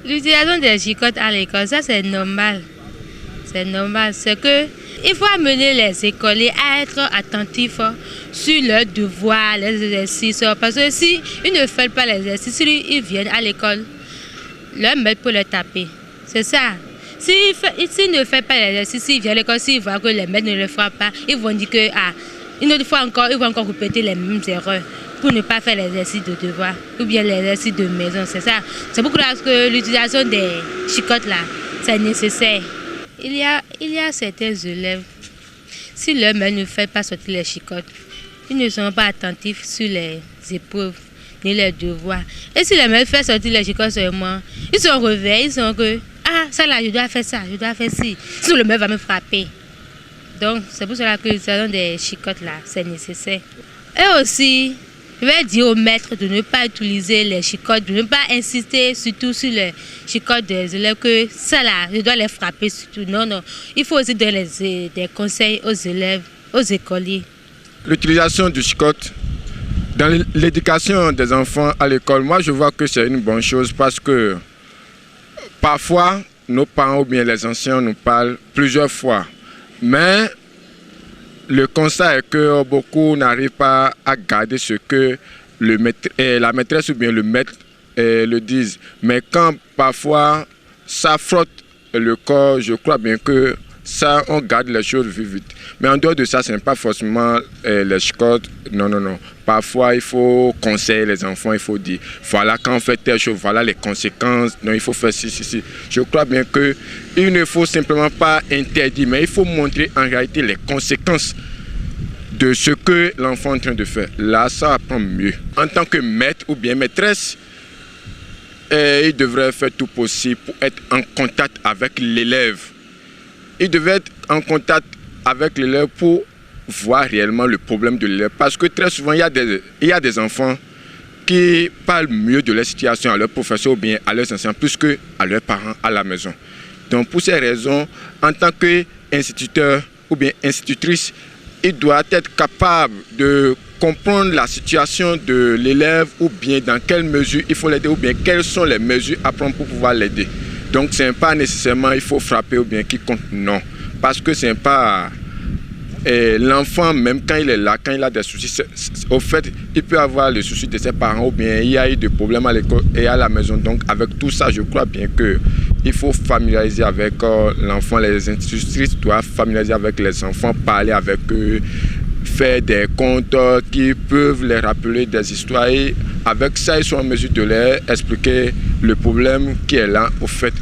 L'utilisation des chicottes à l'école, ça c'est normal. C'est normal. C'est que il faut amener les écoliers à être attentifs sur leurs devoirs, les exercices. Parce que si ils ne font pas les exercices, ils viennent à l'école, leur maître peut les taper. C'est ça. S'ils ne font pas les exercices, s'ils viennent à l'école, s'ils voient que les maîtres ne le frappent pas, ils vont dire que une autre fois encore, ils vont encore répéter les mêmes erreurs pour ne pas faire l'exercice de devoir ou bien l'exercice de maison. C'est ça. C'est pourquoi l'utilisation des chicottes là, c'est nécessaire. Il y a certains élèves, si leur mère ne fait pas sortir les chicottes, ils ne sont pas attentifs sur les épreuves ni les devoirs. Et si la mère fait sortir les chicottes seulement, ils sont réveillés, ils sont que ça là, je dois faire ça, je dois faire ci. Sinon le mère va me frapper. Donc c'est pour cela que l'utilisation des chicottes là, c'est nécessaire. Et aussi, je vais dire aux maîtres de ne pas utiliser les chicottes, de ne pas insister surtout sur les chicottes des élèves que ça là, je dois les frapper surtout. Non, non. Il faut aussi donner des conseils aux élèves, aux écoliers. L'utilisation du chicotte dans l'éducation des enfants à l'école, moi je vois que c'est une bonne chose parce que parfois nos parents ou bien les anciens nous parlent plusieurs fois. Mais le constat est que beaucoup n'arrivent pas à garder ce que la maîtresse ou bien le maître le disent. Mais quand parfois ça frotte le corps, je crois bien que ça, on garde les choses vite. Mais en dehors de ça, ce n'est pas forcément les chicottes. Non, non, non. Parfois, il faut conseiller les enfants, il faut dire, voilà, quand on fait telle chose, voilà les conséquences. Non, il faut faire ci. Je crois bien qu'il ne faut simplement pas interdire, mais il faut montrer en réalité les conséquences de ce que l'enfant est en train de faire. Là, ça apprend mieux. En tant que maître ou bien maîtresse, il devrait faire tout possible pour être en contact avec l'élève. Il devait être en contact avec l'élève pour voir réellement le problème de l'élève. Parce que très souvent, il y a des enfants qui parlent mieux de leur situation à leurs professeurs ou bien à leurs enseignants plus qu'à leurs parents à la maison. Donc pour ces raisons, en tant qu'instituteur ou bien institutrice, il doit être capable de comprendre la situation de l'élève ou bien dans quelle mesure il faut l'aider ou bien quelles sont les mesures à prendre pour pouvoir l'aider. Donc ce n'est pas nécessairement il faut frapper ou bien quiconque, non. Parce que ce n'est pas l'enfant, même quand il est là, quand il a des soucis, au fait, il peut avoir le souci de ses parents ou bien il y a eu des problèmes à l'école et à la maison. Donc avec tout ça, je crois bien qu'il faut familiariser avec l'enfant. Les institutrices doivent familiariser avec les enfants, parler avec eux, faire des contes qui peuvent les rappeler des histoires et avec ça, ils sont en mesure de leur expliquer le problème qui est là au fait